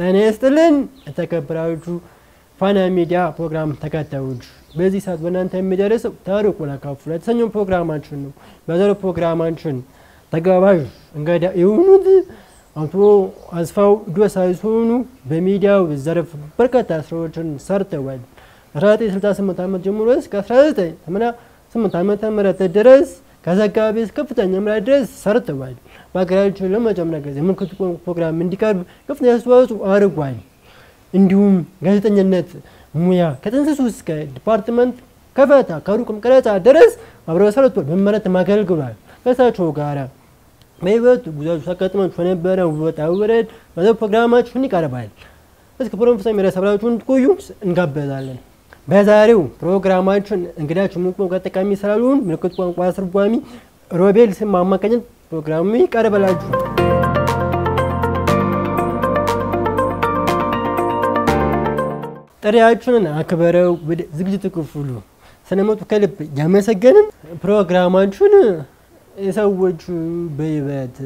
ጤና ይስጥልን ተከብራችሁ ፋና ሚዲያ ፕሮግራም ተከታታዮች በዚህ ሰዓት በእናንተ የሚደርሰው ታሪኩ ለካፉ ለተሰኘው ፕሮግራማችን ነው። በዛሬው ፕሮግራማችን ተጋባዥ እንግዳ የሆኑት አቶ አስፋው ዶሳይ ሲሆኑ በሚዲያው ዘርፍ በርካታ ስራዎችን ሰርተዋል። 1968 ዓመት ጀምሮ እስከ 1988 ዓመተ ምህረት ድረስ ከዘጋቢ እስከ ከፍተኛ ምዕራፍ ድረስ ሰርተዋል። በአገራችን ለመጀመሪያ ጊዜ ምልክት ፕሮግራም እንዲቀርብ ከፍተኛ አስተዋጽኦ አድርጓል። እንዲሁም ጋዜጠኝነት ሙያ ከጥንስሱ እስከ ዲፓርትመንት ከፈታ ከሩቅም ቀረጻ ድረስ አብረው ሰርተው በመመረት ማገልግሏል። ከሳቸው ጋር በህይወት ጉዞዎች አጋጥሟቸው የነበረው ወጣ ውረድ በዚህ ፕሮግራማችን ይቀርባል። እስከ ፕሮግራም ድረስ አብራችሁን ትቆዩ እንጋብዛለን። በዛሬው ፕሮግራማችን እንግዳችን ሙሉ ተጠቃሚ ስላልሆኑ ምልክት ቋንቋ አስተርጓሚ ሮቤል ስም አማካኝነት ፕሮግራሙ ይቀርባላችሁ። ጥሪያችንን አክብረው ወደ ዝግጅት ክፍሉ ስለመጡ ከልብ ያመሰገንን። ፕሮግራማችን የሰዎች በህይወት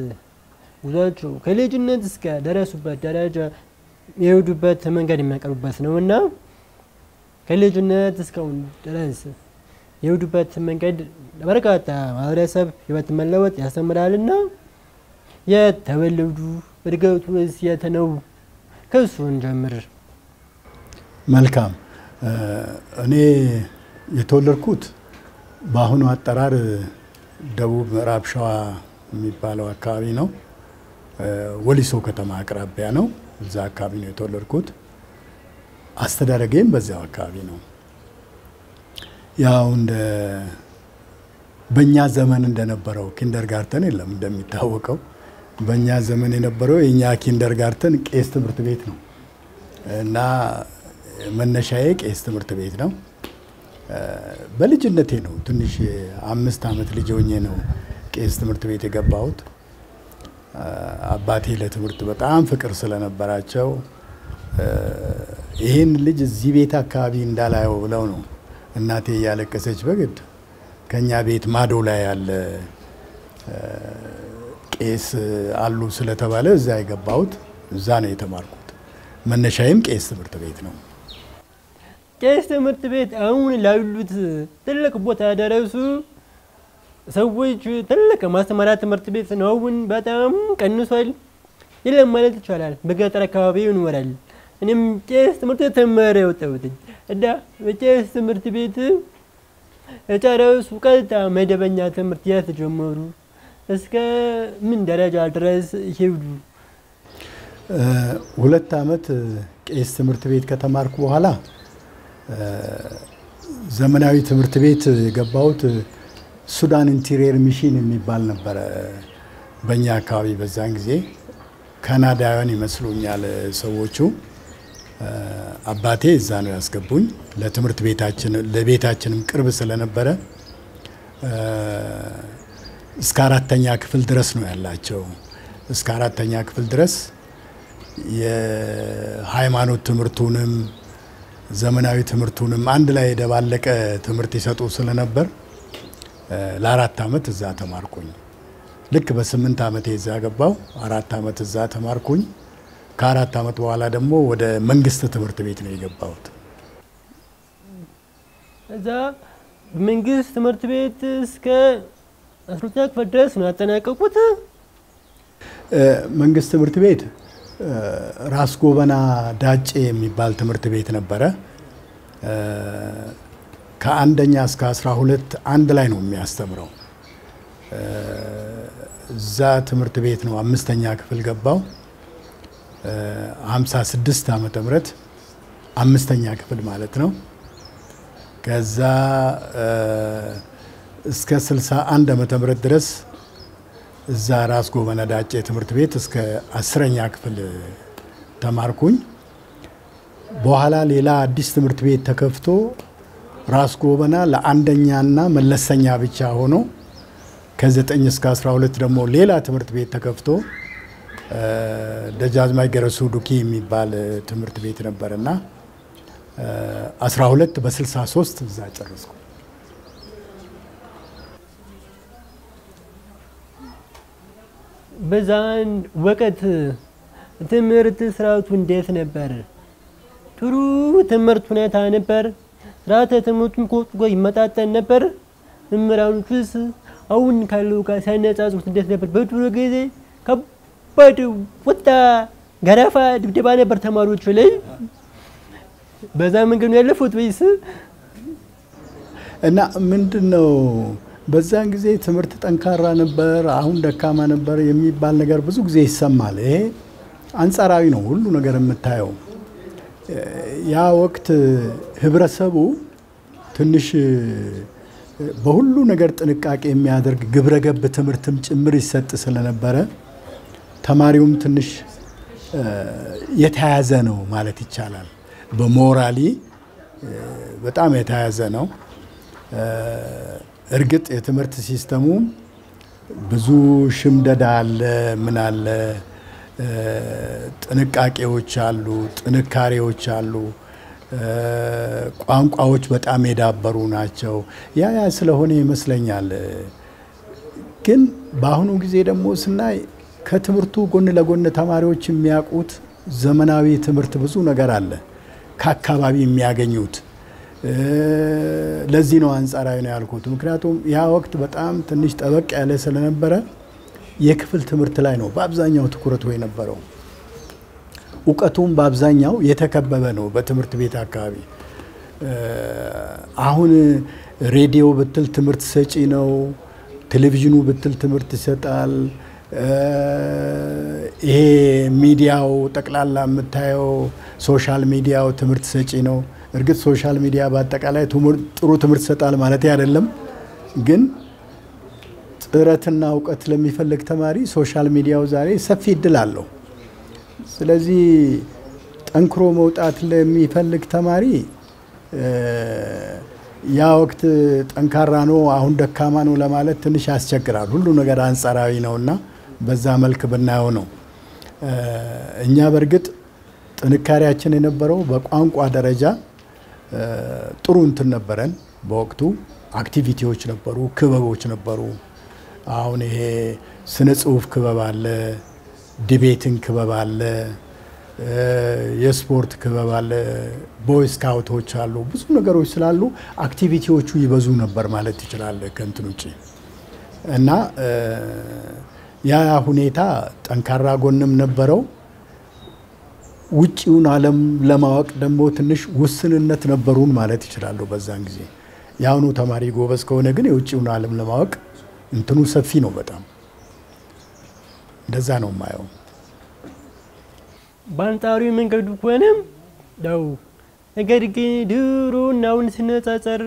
ጉዟቸው ከልጅነት እስከ ደረሱበት ደረጃ የሄዱበት መንገድ የሚያቀርቡበት ነውና ከልጅነት እስካሁን ድረስ የሄዱበት መንገድ በርካታ ማህበረሰብ ህይወት መለወጥ ያስተምራልና የተወለዱ እድገቱስ የት ነው? ከሱን ጀምር። መልካም እኔ የተወለድኩት በአሁኑ አጠራር ደቡብ ምዕራብ ሸዋ የሚባለው አካባቢ ነው። ወሊሶ ከተማ አቅራቢያ ነው። እዛ አካባቢ ነው የተወለድኩት። አስተዳደጌም በዛው አካባቢ ነው። ያው እንደ በእኛ ዘመን እንደነበረው ኪንደርጋርተን የለም እንደሚታወቀው። በእኛ ዘመን የነበረው የኛ ኪንደርጋርተን ቄስ ትምህርት ቤት ነው እና መነሻዬ ቄስ ትምህርት ቤት ነው። በልጅነቴ ነው ትንሽ 5 ዓመት ልጅ ሆኜ ነው ቄስ ትምህርት ቤት የገባሁት። አባቴ ለትምህርት በጣም ፍቅር ስለነበራቸው ይሄን ልጅ እዚህ ቤት አካባቢ እንዳላየው ብለው ነው እናቴ ያለቀሰች በግድ ከኛ ቤት ማዶ ላይ ያለ ቄስ አሉ ስለተባለ እዛ የገባሁት። እዛ ነው የተማርኩት። መነሻዬም ቄስ ትምህርት ቤት ነው። ቄስ ትምህርት ቤት አሁን ላሉት ትልቅ ቦታ ያደረሱ ሰዎች ትልቅ ማስተማሪያ ትምህርት ቤት ነው። አሁን በጣም ቀንሷል ይለም ማለት ይቻላል። በገጠር አካባቢ ይኖራል። እኔም ቄስ ትምህርት ቤት ተማሪ ወጣሁት እና በቄስ ትምህርት ቤት የጨረሱ ቀጥታ መደበኛ ትምህርት ያስጀመሩ እስከ ምን ደረጃ ድረስ ሄዱ? 2 ዓመት ቄስ ትምህርት ቤት ከተማርኩ በኋላ ዘመናዊ ትምህርት ቤት የገባሁት ሱዳን ኢንተሪየር ሚሽን የሚባል ነበር በእኛ አካባቢ። በዛን ጊዜ ካናዳውያን ይመስሉኛል ሰዎቹ። አባቴ እዛ ነው ያስገቡኝ። ለትምህርት ቤታችን ለቤታችንም ቅርብ ስለነበረ እስከ 4ኛ ክፍል ድረስ ነው ያላቸው። እስከ 4ኛ ክፍል ድረስ የሃይማኖት ትምህርቱንም ዘመናዊ ትምህርቱንም አንድ ላይ የደባለቀ ትምህርት ይሰጡ ስለነበር ለ4 ዓመት እዛ ተማርኩኝ። ልክ በ8 ዓመቴ እዛ ገባው። 4 ዓመት እዛ ተማርኩኝ። ከ4 ዓመት በኋላ ደግሞ ወደ መንግስት ትምህርት ቤት ነው የገባሁት። እዛ መንግስት ትምህርት ቤት እስከ 12ኛ ክፍል ድረስ ነው ያጠናቀቁት። መንግስት ትምህርት ቤት ራስ ጎበና ዳጬ የሚባል ትምህርት ቤት ነበረ። ከ1ኛ እስከ 12 አንድ ላይ ነው የሚያስተምረው። እዛ ትምህርት ቤት ነው 5ኛ ክፍል ገባው። 56 ዓመተ ምህረት 5ኛ ክፍል ማለት ነው። ከዛ እስከ 61 ዓመተ ምህረት ድረስ እዛ ራስ ጎበና ዳጬ ትምህርት ቤት እስከ 10ኛ ክፍል ተማርኩኝ። በኋላ ሌላ አዲስ ትምህርት ቤት ተከፍቶ ራስ ጎበና ለአንደኛና መለሰኛ ብቻ ሆኖ ከ9 እስከ 12 ደግሞ ሌላ ትምህርት ቤት ተከፍቶ ደጃዝማች ገረሱ ዱኪ የሚባል ትምህርት ቤት ነበርና 12 በ63 እዛ ጨረስኩ። በዛን ወቀት ትምህርት ስርዓቱ እንዴት ነበር? ጥሩ ትምህርት ሁኔታ ነበር? ስርዓተ ትምህርቱን ከወጡ ጋር ይመጣጠን ነበር? መምህራኖቹስ አሁን ካለው ጋር ሲያነጻጽሩት እንዴት ነበር? በድሮ ጊዜ ከባድ ወጣ ገረፋ ድብደባ ነበር ተማሪዎቹ ላይ። በዛ መንገድ ነው ያለፉት ወይስ? እና ምንድነው በዛን ጊዜ ትምህርት ጠንካራ ነበር አሁን ደካማ ነበር የሚባል ነገር ብዙ ጊዜ ይሰማል። ይሄ አንጻራዊ ነው ሁሉ ነገር የምታየው። ያ ወቅት ህብረተሰቡ ትንሽ በሁሉ ነገር ጥንቃቄ የሚያደርግ ግብረገብ ትምህርትም ጭምር ይሰጥ ስለነበረ ተማሪውም ትንሽ የተያዘ ነው ማለት ይቻላል። በሞራሊ በጣም የተያዘ ነው። እርግጥ የትምህርት ሲስተሙ ብዙ ሽምደዳ አለ ምን አለ ጥንቃቄዎች አሉ ጥንካሬዎች አሉ ቋንቋዎች በጣም የዳበሩ ናቸው። ያ ስለሆነ ይመስለኛል። ግን በአሁኑ ጊዜ ደግሞ ስናይ ከትምህርቱ ጎን ለጎን ተማሪዎች የሚያውቁት ዘመናዊ ትምህርት ብዙ ነገር አለ ከአካባቢ የሚያገኙት። ለዚህ ነው አንጻራዊ ነው ያልኩት። ምክንያቱም ያ ወቅት በጣም ትንሽ ጠበቅ ያለ ስለነበረ የክፍል ትምህርት ላይ ነው በአብዛኛው ትኩረቱ የነበረው። ዕውቀቱም በአብዛኛው የተከበበ ነው በትምህርት ቤት አካባቢ። አሁን ሬዲዮ ብትል ትምህርት ሰጪ ነው፣ ቴሌቪዥኑ ብትል ትምህርት ይሰጣል። ይሄ ሚዲያው ጠቅላላ የምታየው ሶሻል ሚዲያው ትምህርት ሰጪ ነው። እርግጥ ሶሻል ሚዲያ በአጠቃላይ ጥሩ ትምህርት ይሰጣል ማለት አይደለም፣ ግን ጥረትና ዕውቀት ለሚፈልግ ተማሪ ሶሻል ሚዲያው ዛሬ ሰፊ እድል አለው። ስለዚህ ጠንክሮ መውጣት ለሚፈልግ ተማሪ ያ ወቅት ጠንካራ ነው አሁን ደካማ ነው ለማለት ትንሽ ያስቸግራል። ሁሉ ነገር አንጻራዊ ነውና በዛ መልክ ብናየው ነው። እኛ በርግጥ ጥንካሬያችን የነበረው በቋንቋ ደረጃ ጥሩ እንትን ነበረን። በወቅቱ አክቲቪቲዎች ነበሩ፣ ክበቦች ነበሩ። አሁን ይሄ ስነ ጽሁፍ ክበብ አለ፣ ዲቤቲንግ ክበብ አለ፣ የስፖርት ክበብ አለ፣ ቦይ ስካውቶች አሉ። ብዙ ነገሮች ስላሉ አክቲቪቲዎቹ ይበዙ ነበር ማለት ይችላል ከእንትን ውጪ። እና ያ ሁኔታ ጠንካራ ጎንም ነበረው። ውጪውን ዓለም ለማወቅ ደግሞ ትንሽ ውስንነት ነበሩን ማለት ይችላል በዛን ጊዜ። ያውኑ ተማሪ ጎበዝ ከሆነ ግን የውጪውን ዓለም ለማወቅ እንትኑ ሰፊ ነው በጣም። እንደዛ ነው ማየው። ባንጣሪ መንገዱ ከሆነም ነው ነገር ግን ድሮና አሁን ሲነጻጸር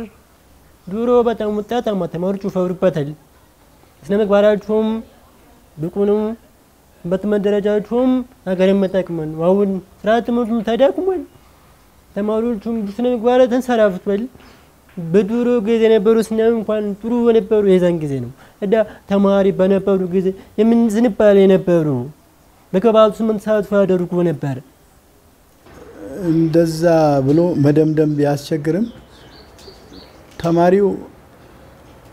ድሮ በጣም ውጤታማ ተማሪዎች ይፈሩበታል። ስነ ምግባራቸውም ብቁ ነው። በትምህርት ደረጃቸውም ሀገር መጠቅመን አሁን ስርዓተ ትምህርቱም ተዳክሟል። ተማሪዎቹም ስነ ምግባር ተንሰራፍቷል። በድሮ ጊዜ የነበሩ ስነ እንኳን ጥሩ የነበሩ የዛን ጊዜ ነው። እዳ ተማሪ በነበሩ ጊዜ የምን ዝንባሌ የነበሩ በከባቱ 8 ሰዓት ያደርጉ ነበር። እንደዛ ብሎ መደምደም ቢያስቸግርም ተማሪው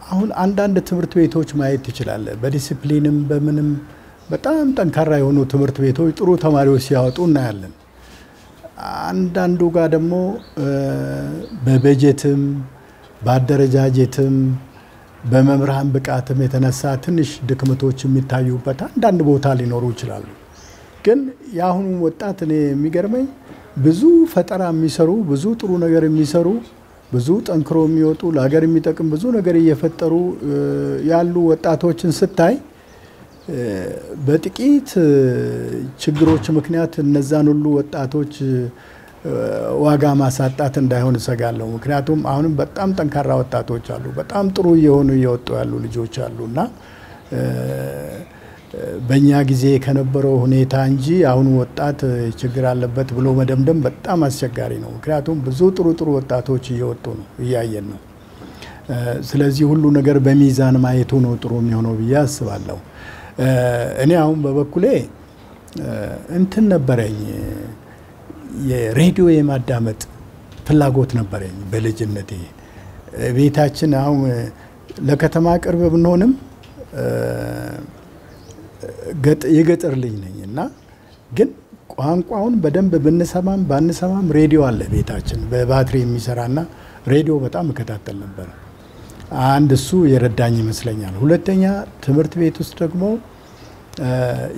አሁን አንዳንድ ትምህርት ቤቶች ማየት ይችላል። በዲሲፕሊንም በምንም በጣም ጠንካራ የሆኑ ትምህርት ቤቶች ጥሩ ተማሪዎች ሲያወጡ እናያለን። አንዳንዱ ጋር ደግሞ በበጀትም በአደረጃጀትም በመምህራን ብቃትም የተነሳ ትንሽ ድክመቶች የሚታዩበት አንዳንድ ቦታ ሊኖሩ ይችላሉ። ግን የአሁኑ ወጣት እኔ የሚገርመኝ ብዙ ፈጠራ የሚሰሩ ብዙ ጥሩ ነገር የሚሰሩ ብዙ ጠንክሮ የሚወጡ ለሀገር የሚጠቅም ብዙ ነገር እየፈጠሩ ያሉ ወጣቶችን ስታይ በጥቂት ችግሮች ምክንያት እነዛን ሁሉ ወጣቶች ዋጋ ማሳጣት እንዳይሆን እሰጋለሁ። ምክንያቱም አሁንም በጣም ጠንካራ ወጣቶች አሉ፣ በጣም ጥሩ እየሆኑ እየወጡ ያሉ ልጆች አሉና በእኛ ጊዜ ከነበረው ሁኔታ እንጂ አሁን ወጣት ችግር አለበት ብሎ መደምደም በጣም አስቸጋሪ ነው። ምክንያቱም ብዙ ጥሩ ጥሩ ወጣቶች እየወጡ ነው እያየን ነው። ስለዚህ ሁሉ ነገር በሚዛን ማየቱ ነው ጥሩ የሚሆነው ብዬ አስባለሁ። እኔ አሁን በበኩሌ እንትን ነበረኝ የሬዲዮ የማዳመጥ ፍላጎት ነበረኝ በልጅነቴ። ቤታችን አሁን ለከተማ ቅርብ ብንሆንም የገጠር ልጅ ነኝ እና ግን ቋንቋውን በደንብ ብንሰማም ባንሰማም ሬዲዮ አለ ቤታችን በባትሪ የሚሰራና ሬዲዮ በጣም እከታተል ነበር። አንድ እሱ የረዳኝ ይመስለኛል። ሁለተኛ ትምህርት ቤት ውስጥ ደግሞ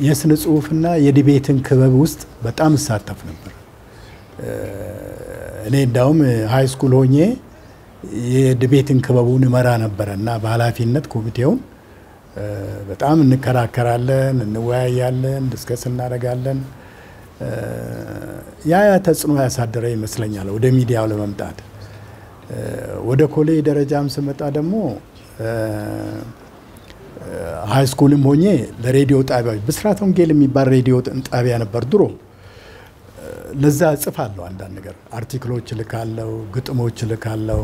የስነ ጽሁፍና የዲቤትን ክበብ ውስጥ በጣም እሳተፍ ነበር። እኔ እንዳውም ሃይ ስኩል ሆኜ የዲቤትን ክበቡን እመራ ነበርና በኃላፊነት ኮሚቴውን በጣም እንከራከራለን፣ እንወያያለን፣ ዲስከስ እናደርጋለን። ያ ተጽዕኖ ያሳደረ ይመስለኛል ወደ ሚዲያው ለመምጣት። ወደ ኮሌጅ ደረጃም ስመጣ ደግሞ ሃይ ስኩልም ሆኜ ለሬዲዮ ጣቢያዎች ብስራት ወንጌል የሚባል ሬዲዮ ጣቢያ ነበር ድሮ። ለዛ እጽፋለሁ፣ አንዳንድ ነገር አርቲክሎች ልካለሁ፣ ግጥሞች ልካለሁ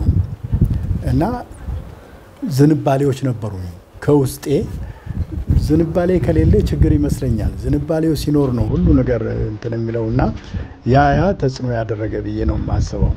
እና ዝንባሌዎች ነበሩ ከውስጤ። ዝንባሌ ከሌለ ችግር ይመስለኛል። ዝንባሌው ሲኖር ነው ሁሉ ነገር እንትን የሚለውና ያ ተጽዕኖ ያደረገ ብዬ ነው የማስበው።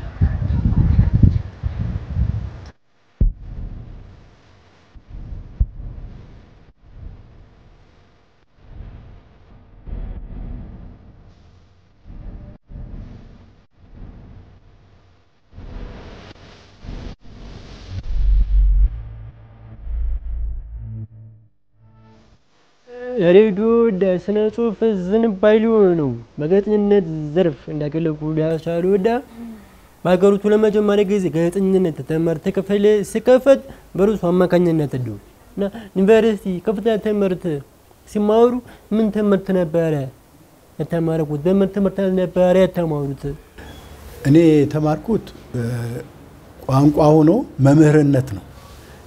ሬዲዮ ስነ ጽሁፍ ዝንባሌው ነው በጋዜጠኝነት ዘርፍ እንዳገለግሉ ያቻሉዳ በሀገሪቱ ለመጀመሪያ ጊዜ ጋዜጠኝነት ትምህርት ክፍል ሲከፈት በሩሱ አማካኝነት ነው እና ዩኒቨርሲቲ ከፍተኛ ትምህርት ሲማሩ ምን ትምህርት ነበረ የተማሩት? በምን ትምህርት ነበረ የተማሩት? እኔ የተማርኩት ቋንቋ ሆኖ መምህርነት ነው።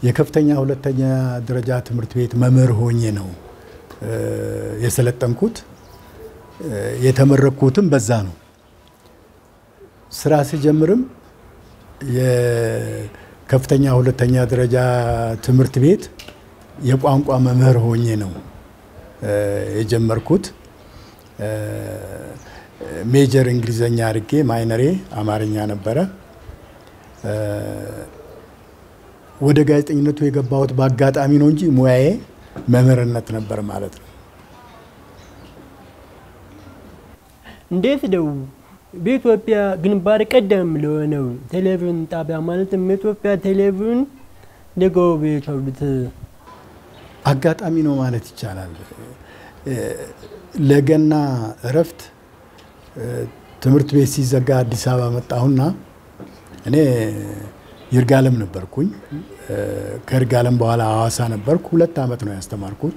የከፍተኛ ሁለተኛ ደረጃ ትምህርት ቤት መምህር ሆኜ ነው የሰለጠንኩት። የተመረኩትም በዛ ነው። ስራ ሲጀምርም የከፍተኛ ሁለተኛ ደረጃ ትምህርት ቤት የቋንቋ መምህር ሆኜ ነው የጀመርኩት። ሜጀር እንግሊዘኛ አድርጌ ማይነሬ አማርኛ ነበረ። ወደ ጋዜጠኝነቱ የገባሁት በአጋጣሚ ነው እንጂ ሙያዬ መምህርነት ነበር ማለት ነው። እንዴት ነው በኢትዮጵያ ግንባር ቀደም ለሆነው ቴሌቪዥን ጣቢያ ማለትም የኢትዮጵያ ቴሌቪዥን ሊገቡ የቻሉት? አጋጣሚ ነው ማለት ይቻላል። ለገና እረፍት ትምህርት ቤት ሲዘጋ አዲስ አበባ መጣሁና እኔ ይርጋለም ነበርኩኝ። ከይርጋለም በኋላ ሐዋሳ ነበርኩ። 2 አመት ነው ያስተማርኩት።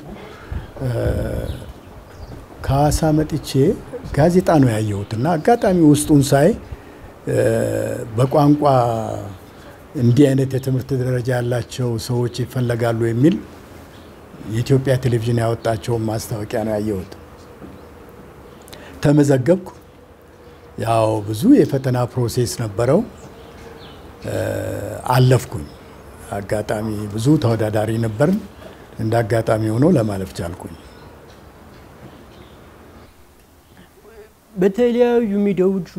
ከሐዋሳ መጥቼ ጋዜጣ ነው ያየሁትና አጋጣሚ ውስጡን ሳይ በቋንቋ እንዲህ አይነት የትምህርት ደረጃ ያላቸው ሰዎች ይፈለጋሉ የሚል የኢትዮጵያ ቴሌቪዥን ያወጣቸው ማስታወቂያ ነው ያየሁት። ተመዘገብኩ። ያው ብዙ የፈተና ፕሮሴስ ነበረው። አለፍኩኝ። አጋጣሚ ብዙ ተወዳዳሪ ነበር። እንደ አጋጣሚ ሆኖ ለማለፍ ቻልኩኝ። በተለያዩ ሚዲያዎች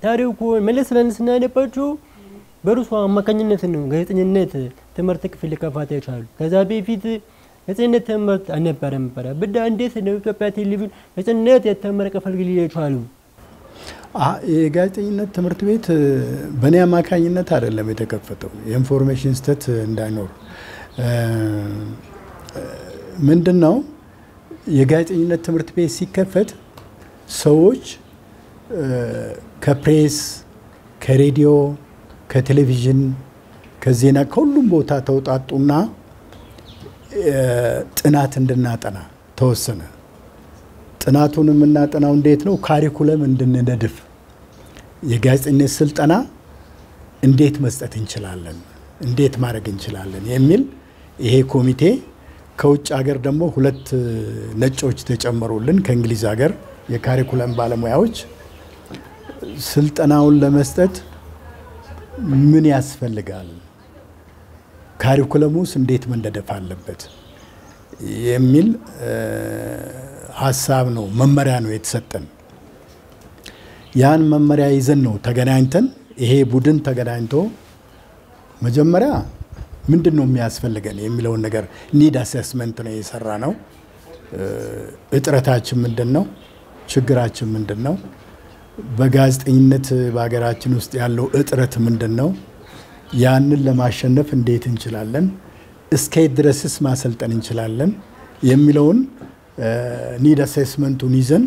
ታሪኩን መለስ ብለን ስናነባቸው በሩሱ አማካኝነት ነው ጋዜጠኝነት ትምህርት ክፍል ከፋታ ይቻሉ። ከዛ በፊት ጋዜጠኝነት ትምህርት አልነበረም ነበር። በዳ እንዴት ነው ኢትዮጵያ ቴሌቪዥን ጋዜጠኝነት የተመረቀ ፈልግል ይቻሉ? የጋዜጠኝነት ትምህርት ቤት በእኔ አማካኝነት አይደለም የተከፈተው። የኢንፎርሜሽን ስህተት እንዳይኖር ምንድነው የጋዜጠኝነት ትምህርት ቤት ሲከፈት ሰዎች ከፕሬስ፣ ከሬዲዮ፣ ከቴሌቪዥን፣ ከዜና ከሁሉም ቦታ ተውጣጡና ጥናት እንድናጠና ተወሰነ። ጥናቱን የምናጠናው እንዴት ነው? ካሪኩለም እንድንነድፍ የጋዜጠኝነት ስልጠና እንዴት መስጠት እንችላለን፣ እንዴት ማድረግ እንችላለን የሚል ይሄ ኮሚቴ ከውጭ ሀገር ደግሞ 2 ነጮች ተጨመሩልን ከእንግሊዝ ሀገር የካሪኩለም ባለሙያዎች ስልጠናውን ለመስጠት ምን ያስፈልጋል፣ ካሪኩለሙስ እንዴት መንደፍ አለበት የሚል ሐሳብ ነው መመሪያ ነው የተሰጠን። ያን መመሪያ ይዘን ነው ተገናኝተን ይሄ ቡድን ተገናኝቶ መጀመሪያ ምንድነው የሚያስፈልገን የሚለውን ነገር ኒድ አሴስመንት ነው የሰራ ነው። እጥረታችን ምንድነው? ችግራችን ምንድነው? በጋዜጠኝነት በሀገራችን ውስጥ ያለው እጥረት ምንድነው? ያንን ለማሸነፍ እንዴት እንችላለን? እስከየት ድረስስ ማሰልጠን እንችላለን? የሚለውን ኒድ አሴስመንቱን ይዘን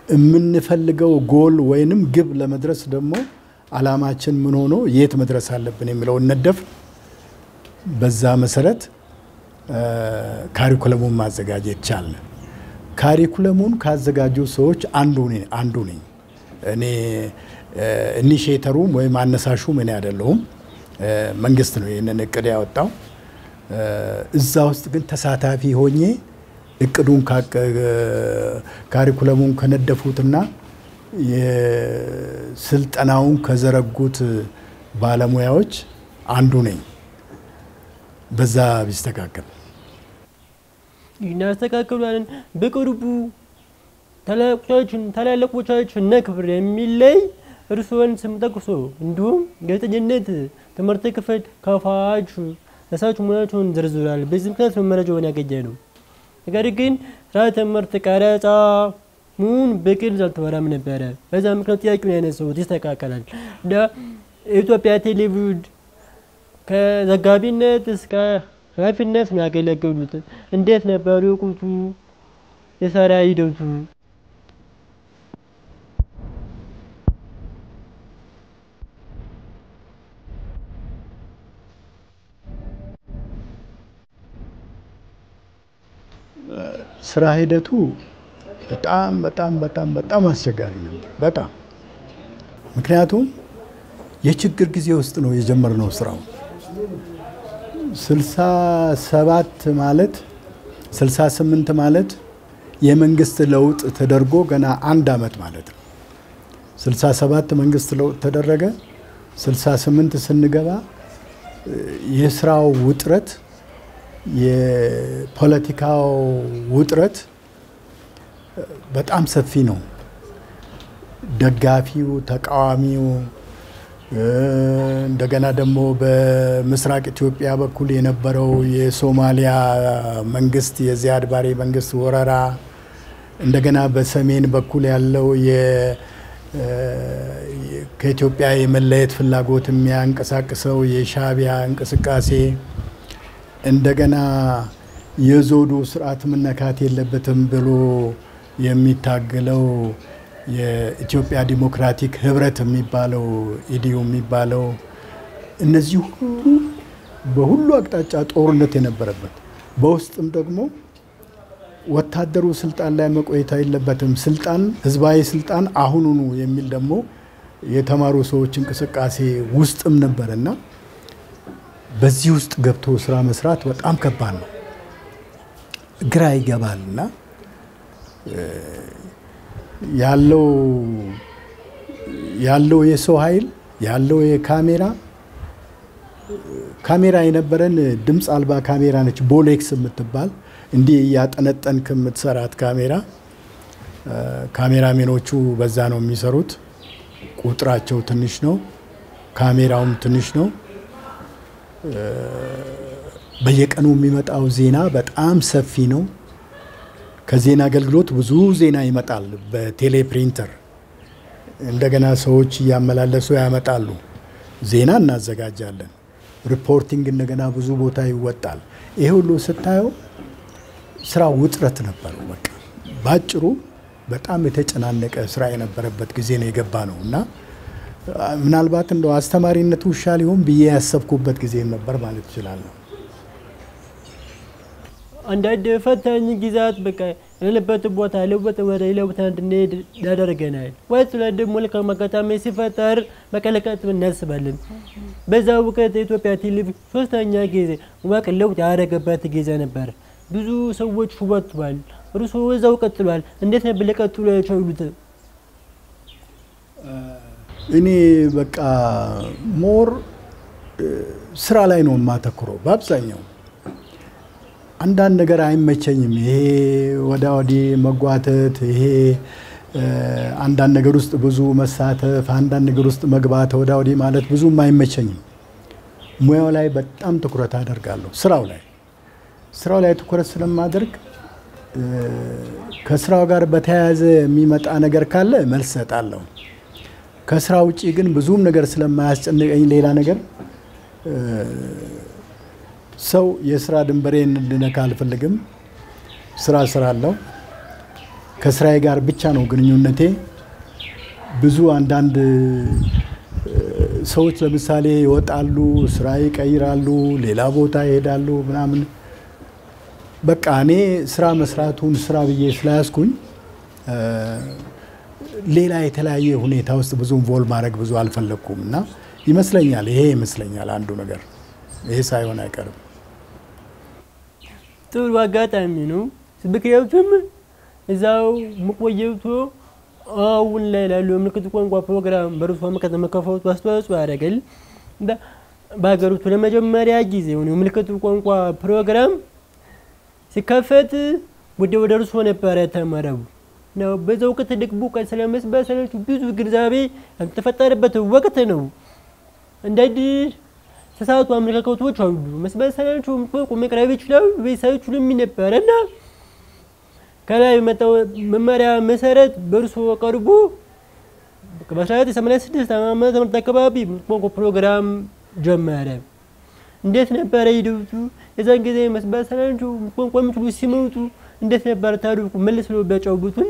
የምንፈልገው ጎል ወይንም ግብ ለመድረስ ደግሞ አላማችን ምን ሆኖ የት መድረስ አለብን የሚለውን ነደፍ። በዛ መሰረት ካሪኩለሙን ማዘጋጀት ቻልን። ካሪኩለሙን ካዘጋጁ ሰዎች አንዱ ነኝ። እኔ ኢኒሺየተሩም ወይም አነሳሹም እኔ አይደለሁም፣ መንግስት ነው ይሄንን እቅድ ያወጣው። እዛ ውስጥ ግን ተሳታፊ ሆኜ እቅዱን ካሪኩለሙን ከነደፉትና የስልጠናውን ከዘረጉት ባለሙያዎች አንዱ ነኝ። በዛ ቢስተካከል እናስተካክሏለን። በቅርቡ ታላላቆቻችን ነክብር የሚለይ እርሶን ስም ጠቅሶ እንዲሁም ጋዜጠኝነት ትምህርት ክፍል ከፋች እሳቸው ሙያቸውን ዝርዝራል። በዚህ ምክንያት መረጃውን ያገኘነው። ነገር ግን ስራ ትምህርት ቀረጻ ምን በግልጽ አልተወራም ነበረ። በዛ ምክንያት ጥያቄውን ያነሳሁት ይስተካከላል። ኢትዮጵያ ቴሌቪዥን ከዘጋቢነት እስከ ኃላፊነት የሚያገለግሉት እንዴት ነበር የወቅቱ የስራ ሂደቱ? ስራ ሂደቱ በጣም አስቸጋሪ ነበር። በጣም ምክንያቱም የችግር ጊዜ ውስጥ ነው የጀመርነው ስራው። 67 ማለት 68 ማለት የመንግስት ለውጥ ተደርጎ ገና አንድ አመት ማለት ነው። 67 መንግስት ለውጥ ተደረገ። 68 ስንገባ የስራው ውጥረት የፖለቲካው ውጥረት በጣም ሰፊ ነው። ደጋፊው ተቃዋሚው እንደገና ደግሞ በምስራቅ ኢትዮጵያ በኩል የነበረው የሶማሊያ መንግስት የዚያድ ባሬ መንግስት ወረራ እንደገና በሰሜን በኩል ያለው ከኢትዮጵያ የመለየት ፍላጎት የሚያንቀሳቅሰው የሻዕቢያ እንቅስቃሴ እንደገና የዞዱ ስርዓት መነካት የለበትም ብሎ የሚታገለው የኢትዮጵያ ዲሞክራቲክ ህብረት የሚባለው ኢዲዩ የሚባለው እነዚህ ሁሉ በሁሉ አቅጣጫ ጦርነት የነበረበት በውስጥም ደግሞ ወታደሩ ስልጣን ላይ መቆየት የለበትም ስልጣን ህዝባዊ ስልጣን አሁኑኑ የሚል ደግሞ የተማሩ ሰዎች እንቅስቃሴ ውስጥም ነበርና በዚህ ውስጥ ገብቶ ስራ መስራት በጣም ከባድ ነው። ግራ ይገባልና ያለው የሰው ኃይል ያለው ካሜራ የነበረን ድምጽ አልባ ካሜራ ነች ቦሌክስ የምትባል እንዲህ ያጠነጠንክ የምትሰራት ካሜራሜኖቹ በዛ ነው የሚሰሩት። ቁጥራቸው ትንሽ ነው፣ ካሜራውም ትንሽ ነው። በየቀኑ የሚመጣው ዜና በጣም ሰፊ ነው። ከዜና አገልግሎት ብዙ ዜና ይመጣል በቴሌፕሪንተር እንደገና ሰዎች ያመላለሱ ያመጣሉ። ዜና እናዘጋጃለን። ሪፖርቲንግ እንደገና ብዙ ቦታ ይወጣል። ይሄ ሁሉ ስታየው ስራ ውጥረት ነበር። በቃ ባጭሩ በጣም የተጨናነቀ ስራ የነበረበት ጊዜ ነው የገባ ነው እና ምናልባት እንደው አስተማሪነቱ ይሻል ይሆን ብዬ ያሰብኩበት ጊዜ ነበር ማለት ይችላል። አንዳንድ ፈታኝ ጊዜያት በቃ ያለበት ቦታ ለውጥ ወደ ለውጥ እንድንሄድ ያደርገናል። ወይስ ለደሞ መልካም አጋጣሚ ሲፈጠር መቀለቀት እናስባለን። በዛው ወቅት የኢትዮጵያ ቴሌቪዥን ሶስተኛ ጊዜ ወቅ ለውጥ ያደረገበት ጊዜ ነበር። ብዙ ሰዎች ወጥቷል። እርሱ እዛው ቀጥሏል። እንዴት ነበር ለቀጥሎ የቻሉት? እኔ በቃ ሞር ስራ ላይ ነው የማተኩረው በአብዛኛው። አንዳንድ ነገር አይመቸኝም። ይሄ ወዲህ መጓተት፣ ይሄ አንዳንድ ነገር ውስጥ ብዙ መሳተፍ፣ አንዳንድ ነገር ውስጥ መግባት ወዲህ ማለት ብዙም አይመቸኝም። ሙያው ላይ በጣም ትኩረት አደርጋለሁ። ስራው ላይ ትኩረት ስለማደርግ ከስራው ጋር በተያያዘ የሚመጣ ነገር ካለ መልስ እሰጣለሁ። ከስራ ውጪ ግን ብዙም ነገር ስለማያስጨንቀኝ ሌላ ነገር ሰው የስራ ድንበሬን እንድነካ አልፈልግም። ስራ እሰራለሁ። ከስራዬ ጋር ብቻ ነው ግንኙነቴ። ብዙ አንዳንድ ሰዎች ለምሳሌ ይወጣሉ፣ ስራ ይቀይራሉ፣ ሌላ ቦታ ይሄዳሉ ምናምን። በቃ እኔ ስራ መስራቱን ስራ ብዬ ስላያስኩኝ ሌላ የተለያየ ሁኔታ ውስጥ ብዙ ኢንቮልቭ ማድረግ ብዙ አልፈለኩም እና ይመስለኛል ይሄ ይመስለኛል አንዱ ነገር ይሄ ሳይሆን አይቀርም። ጥሩ አጋጣሚ ነው። ምክንያቱም እዛው መቆየቱ አሁን ላይ ላለው ምልክት ቋንቋ ፕሮግራም በርሷ ምክንያት መከፈቱ አስተዋጽኦ ያደርጋል። በሀገሪቱ ለመጀመሪያ ጊዜ ነው ምልክት ቋንቋ ፕሮግራም ሲከፈት ወደ እርሱ ነበር የተመረው ነው። በዛው ወቅት ደግሞ ስለመስበሰለቱ ብዙ ግንዛቤ ያልተፈጠረበት ወቅት ነው። እንደዚህ ተሳቱ አመለካከቶች አሉ። መስበሰለቱ መቅረብ ይችላል ወይስ ምን ነበርና ከላይ መጣው መመሪያ መሰረት በርሶ ቀርቦ በ1986 ዓመተ ምህረት አካባቢ ፕሮግራም ጀመረ። እንዴት ነበር ሂደቱ? የዛን ጊዜ መስበሰለቱ ቆምቆምቱ ሲመጡ እንዴት ነበር ታሪኩ? መልስ ነው በጫውቱን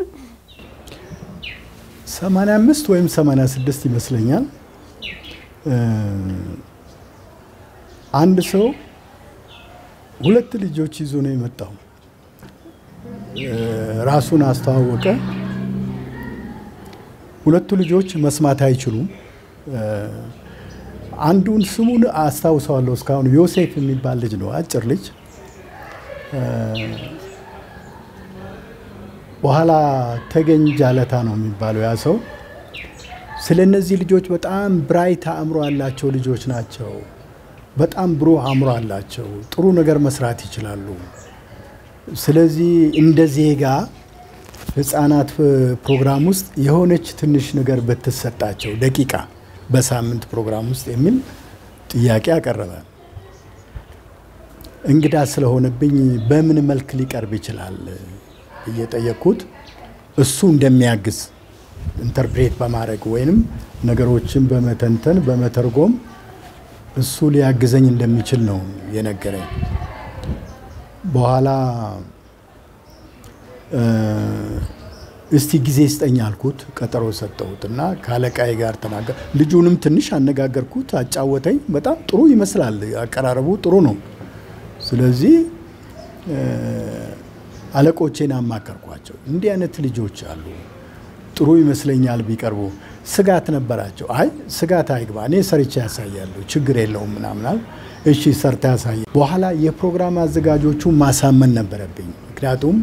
85 ወይም 86 ይመስለኛል። አንድ ሰው ሁለት ልጆች ይዞ ነው የመጣው። ራሱን አስተዋወቀ። ሁለቱ ልጆች መስማት አይችሉም። አንዱን ስሙን አስታውሰዋለሁ እስካሁን ዮሴፍ የሚባል ልጅ ነው፣ አጭር ልጅ። በኋላ ተገኝ ጃለታ ነው የሚባለው ያ ሰው። ስለነዚህ ልጆች በጣም ብራይት አእምሮ ያላቸው ልጆች ናቸው። በጣም ብሩህ አእምሮ አላቸው። ጥሩ ነገር መስራት ይችላሉ። ስለዚህ እንደ ዜጋ ህፃናት ፕሮግራም ውስጥ የሆነች ትንሽ ነገር በተሰጣቸው ደቂቃ በሳምንት ፕሮግራም ውስጥ የሚል ጥያቄ አቀረበ። እንግዳ ስለሆነብኝ በምን መልክ ሊቀርብ ይችላል እየጠየቁት እሱ እንደሚያግዝ ኢንተርፕሬት በማድረግ ወይንም ነገሮችን በመተንተን በመተርጎም እሱ ሊያግዘኝ እንደሚችል ነው የነገረኝ። በኋላ እስቲ ጊዜ ስጠኝ አልኩት። ቀጠሮ ሰጠሁትና ካለቃይ ጋር ተናገር። ልጁንም ትንሽ አነጋገርኩት፣ አጫወተኝ። በጣም ጥሩ ይመስላል፣ አቀራረቡ ጥሩ ነው። ስለዚህ አለቆቼን አማከርኳቸው። እንዲህ አይነት ልጆች አሉ፣ ጥሩ ይመስለኛል ቢቀርቡ። ስጋት ነበራቸው። አይ ስጋት አይግባ፣ እኔ ሰርቼ ያሳያለሁ፣ ችግር የለውም ምናምን። እሺ ሰርታ ያሳየ። በኋላ የፕሮግራም አዘጋጆቹ ማሳመን ነበረብኝ። ምክንያቱም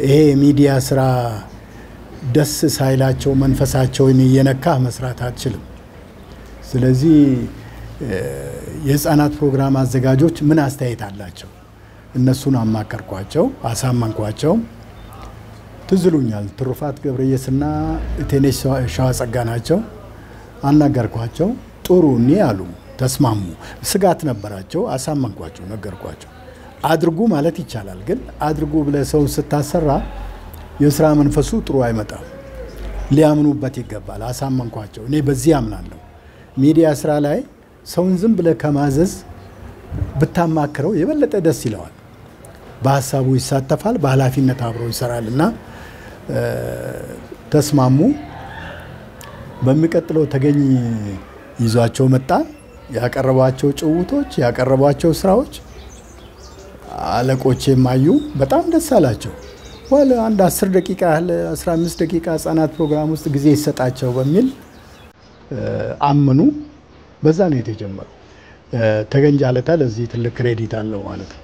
ይሄ ሚዲያ ስራ ደስ ሳይላቸው መንፈሳቸውን እየነካ መስራት አትችልም። ስለዚህ የህፃናት ፕሮግራም አዘጋጆች ምን አስተያየት አላቸው? እነሱን አማከርኳቸው፣ አሳመንኳቸው። ትዝሉኛል ትሩፋት ገብረየስና እቴነሽ ሸዋጸጋ ናቸው። አናገርኳቸው። ጥሩ እኔ አሉ፣ ተስማሙ። ስጋት ነበራቸው፣ አሳመንኳቸው፣ ነገርኳቸው። አድርጉ ማለት ይቻላል፣ ግን አድርጉ ብለህ ሰውን ስታሰራ የስራ መንፈሱ ጥሩ አይመጣም። ሊያምኑበት ይገባል። አሳመንኳቸው። እኔ በዚህ አምናለሁ። ሚዲያ ስራ ላይ ሰውን ዝም ብለህ ከማዘዝ ብታማክረው የበለጠ ደስ ይለዋል። በሀሳቡ ይሳተፋል፣ በኃላፊነት አብሮ ይሰራልና ተስማሙ። በሚቀጥለው ተገኝ ይዟቸው መጣ። ያቀረቧቸው ጭውቶች፣ ያቀረቧቸው ስራዎች አለቆቼ ማዩ በጣም ደስ አላቸው። ወለ አንድ 10 ደቂቃ ያህል 15 ደቂቃ ህፃናት ፕሮግራም ውስጥ ጊዜ ይሰጣቸው በሚል አመኑ። በዛ ነው የተጀመረው። ተገኝ ጃለታ ለዚህ ትልቅ ክሬዲት አለው ማለት ነው።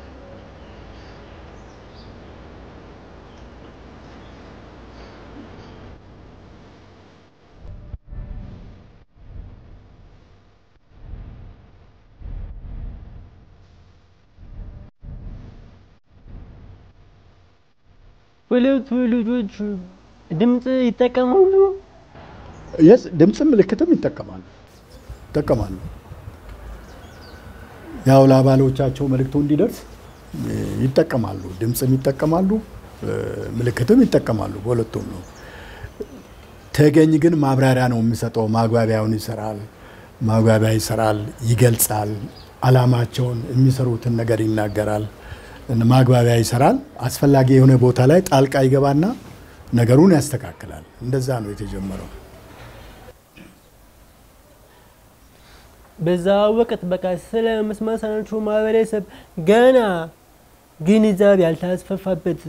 ሁለቱ ልጆች ድምጽ ይጠቀማሉ? ድምጽ ምልክትም ይጠቀማሉ። ያው ለአባሎቻቸው መልእክቱ እንዲደርስ ይጠቀማሉ። ድምጽም ይጠቀማሉ፣ ምልክትም ይጠቀማሉ በሁለቱም ነው ተገኝ ግን ማብራሪያ ነው የሚሰጠው ማግባቢያውን ይሰራል ይገልጻል አላማቸውን የሚሰሩትን ነገር ይናገራል ማግባቢያ ይሰራል አስፈላጊ የሆነ ቦታ ላይ ጣልቃ ይገባና ነገሩን ያስተካክላል እንደዛ ነው የተጀመረው በዛ ወቅት በቃ ስለ መስማት የተሳናቸው ማህበረሰብ ገና ግንዛቤ ያልተስፋፋበት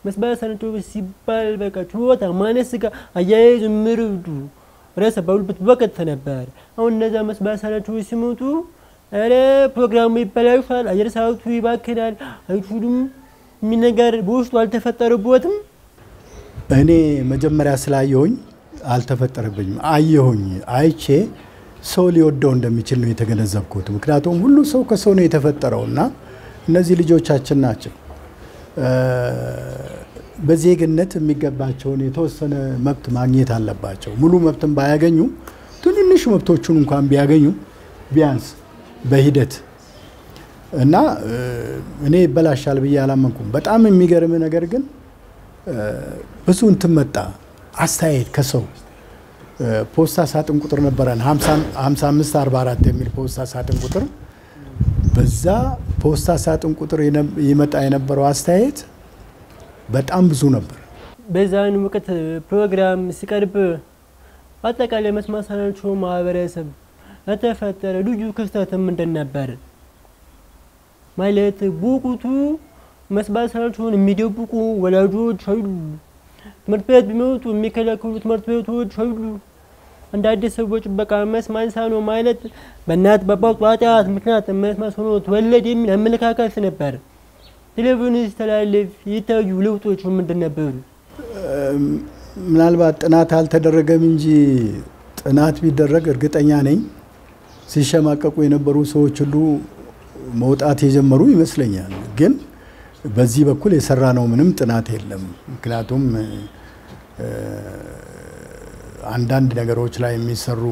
መስማት የተሳናቸው ሲባል በቃ ችሎታ ማነስ ጋር አያይዞ ምርዱ ራስ ባሉበት ወቅት ነበር አሁን እነዛ መስማት የተሳናቸው ሲሞቱ አረ ፕሮግራሙ ይበላሻል አየር ሰዓቱ ይባክናል አይሁዱም ምን ነገር በውስጡ አልተፈጠረበትም እኔ መጀመሪያ ስላየሁኝ አልተፈጠረብኝም አየሁኝ አይቼ ሰው ሊወደው እንደሚችል ነው የተገነዘብኩት ምክንያቱም ሁሉ ሰው ከሰው ነው የተፈጠረውና እነዚህ ልጆቻችን ናቸው በዜግነት የሚገባቸውን የተወሰነ መብት ማግኘት አለባቸው ሙሉ መብትን ባያገኙ ትንንሽ መብቶቹን እንኳን ቢያገኙ ቢያንስ በሂደት እና እኔ በላሻል ብዬ አላመንኩም በጣም የሚገርም ነገር ግን ብዙ እንትን መጣ አስተያየት ከሰው ፖስታ ሳጥን ቁጥር ነበረን 5544 የሚል ፖስታ ሳጥን ቁጥር በዛ ፖስታ ሳጥን ቁጥር ይመጣ የነበረው አስተያየት በጣም ብዙ ነበር በዛን ወቅት ፕሮግራም ሲቀርብ አጠቃላይ መስማት የተሳናቸው ማህበረሰብ የተፈጠረ ልዩ ክስተት ምንድን ነበር ማለት በወቅቱ መስማት የተሳናቸውን የሚደብቁ ወላጆች አሉ ትምህርት ቤት ቢመጡ የሚከለክሉ ትምህርት ቤቶች አሉ እንደ አዲስ ሰዎች በቃ መስማት የተሳነው ማለት በእናት በአባት ኃጢአት ምክንያት መስማት የተሳነው ተወለደ የሚል አመለካከት ነበር ቴሌቪዥን ሲተላለፍ የታዩ ለውጦች ምንድን ነበሩ ምናልባት ጥናት አልተደረገም እንጂ ጥናት ቢደረግ እርግጠኛ ነኝ ሲሸማቀቁ የነበሩ ሰዎች ሁሉ መውጣት የጀመሩ ይመስለኛል ግን በዚህ በኩል የሰራ ነው ምንም ጥናት የለም ምክንያቱም አንዳንድ ነገሮች ላይ የሚሰሩ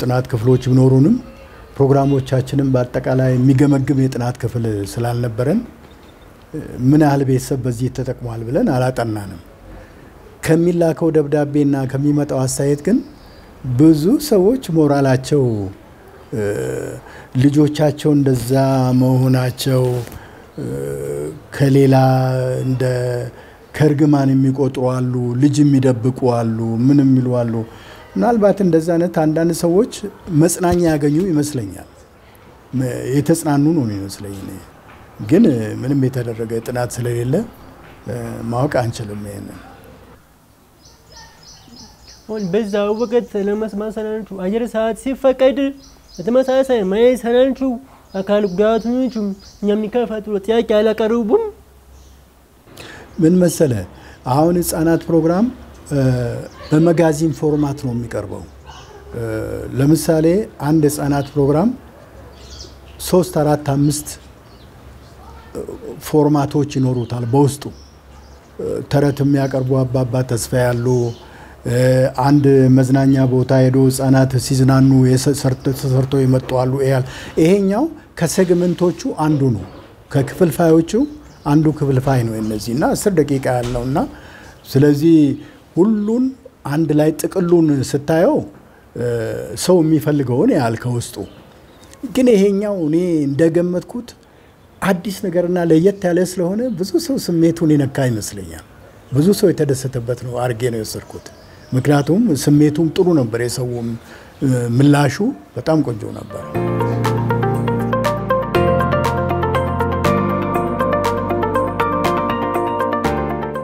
ጥናት ክፍሎች ቢኖሩንም ፕሮግራሞቻችንን በአጠቃላይ የሚገመግም የጥናት ክፍል ስላልነበረን ምን ያህል ቤተሰብ በዚህ ተጠቅሟል ብለን አላጠናንም ከሚላከው ደብዳቤና ከሚመጣው አስተያየት ግን ብዙ ሰዎች ሞራላቸው ልጆቻቸው እንደዛ መሆናቸው ከሌላ እንደ ከርግማን የሚቆጥሩ አሉ ልጅ የሚደብቁ አሉ ምን የሚሉ አሉ ምናልባት እንደዛ አይነት አንዳንድ ሰዎች መጽናኛ ያገኙ ይመስለኛል የተጽናኑ ነው የሚመስለኝ ግን ምንም የተደረገ ጥናት ስለሌለ ማወቅ አንችልም ይሄንን በዛ ወቅት ለመስማት የተሳናቸው አየር ሰዓት ሲፈቀድ በተመሳሳይ ማየት የተሳናቸው አካል ጉዳተኞችም የሚከፈቱ ጥያቄ አላቀረቡም ምን መሰለ አሁን ህፃናት ፕሮግራም በመጋዚን ፎርማት ነው የሚቀርበው ለምሳሌ አንድ ህፃናት ፕሮግራም 3 4 5 ፎርማቶች ይኖሩታል በውስጡ ተረት የሚያቀርቡ አባባ ተስፋ ያሉ አንድ መዝናኛ ቦታ ሄዶ ህፃናት ሲዝናኑ ተሰርቶ ይመጡ አሉ ይሄኛው ከሴግመንቶቹ አንዱ ነው ከክፍልፋዮቹ አንዱ ክፍልፋይ ነው እነዚህና 10 ደቂቃ ያለውና ስለዚህ ሁሉን አንድ ላይ ጥቅሉን ስታየው ሰው የሚፈልገውን ያህል ከውስጡ ግን ይሄኛው እኔ እንደገመትኩት አዲስ ነገርና ለየት ያለ ስለሆነ ብዙ ሰው ስሜቱን ይነካ ይመስለኛል ብዙ ሰው የተደሰተበት ነው አርጌ ነው የወሰድኩት ምክንያቱም ስሜቱም ጥሩ ነበር የሰውም ምላሹ በጣም ቆንጆ ነበር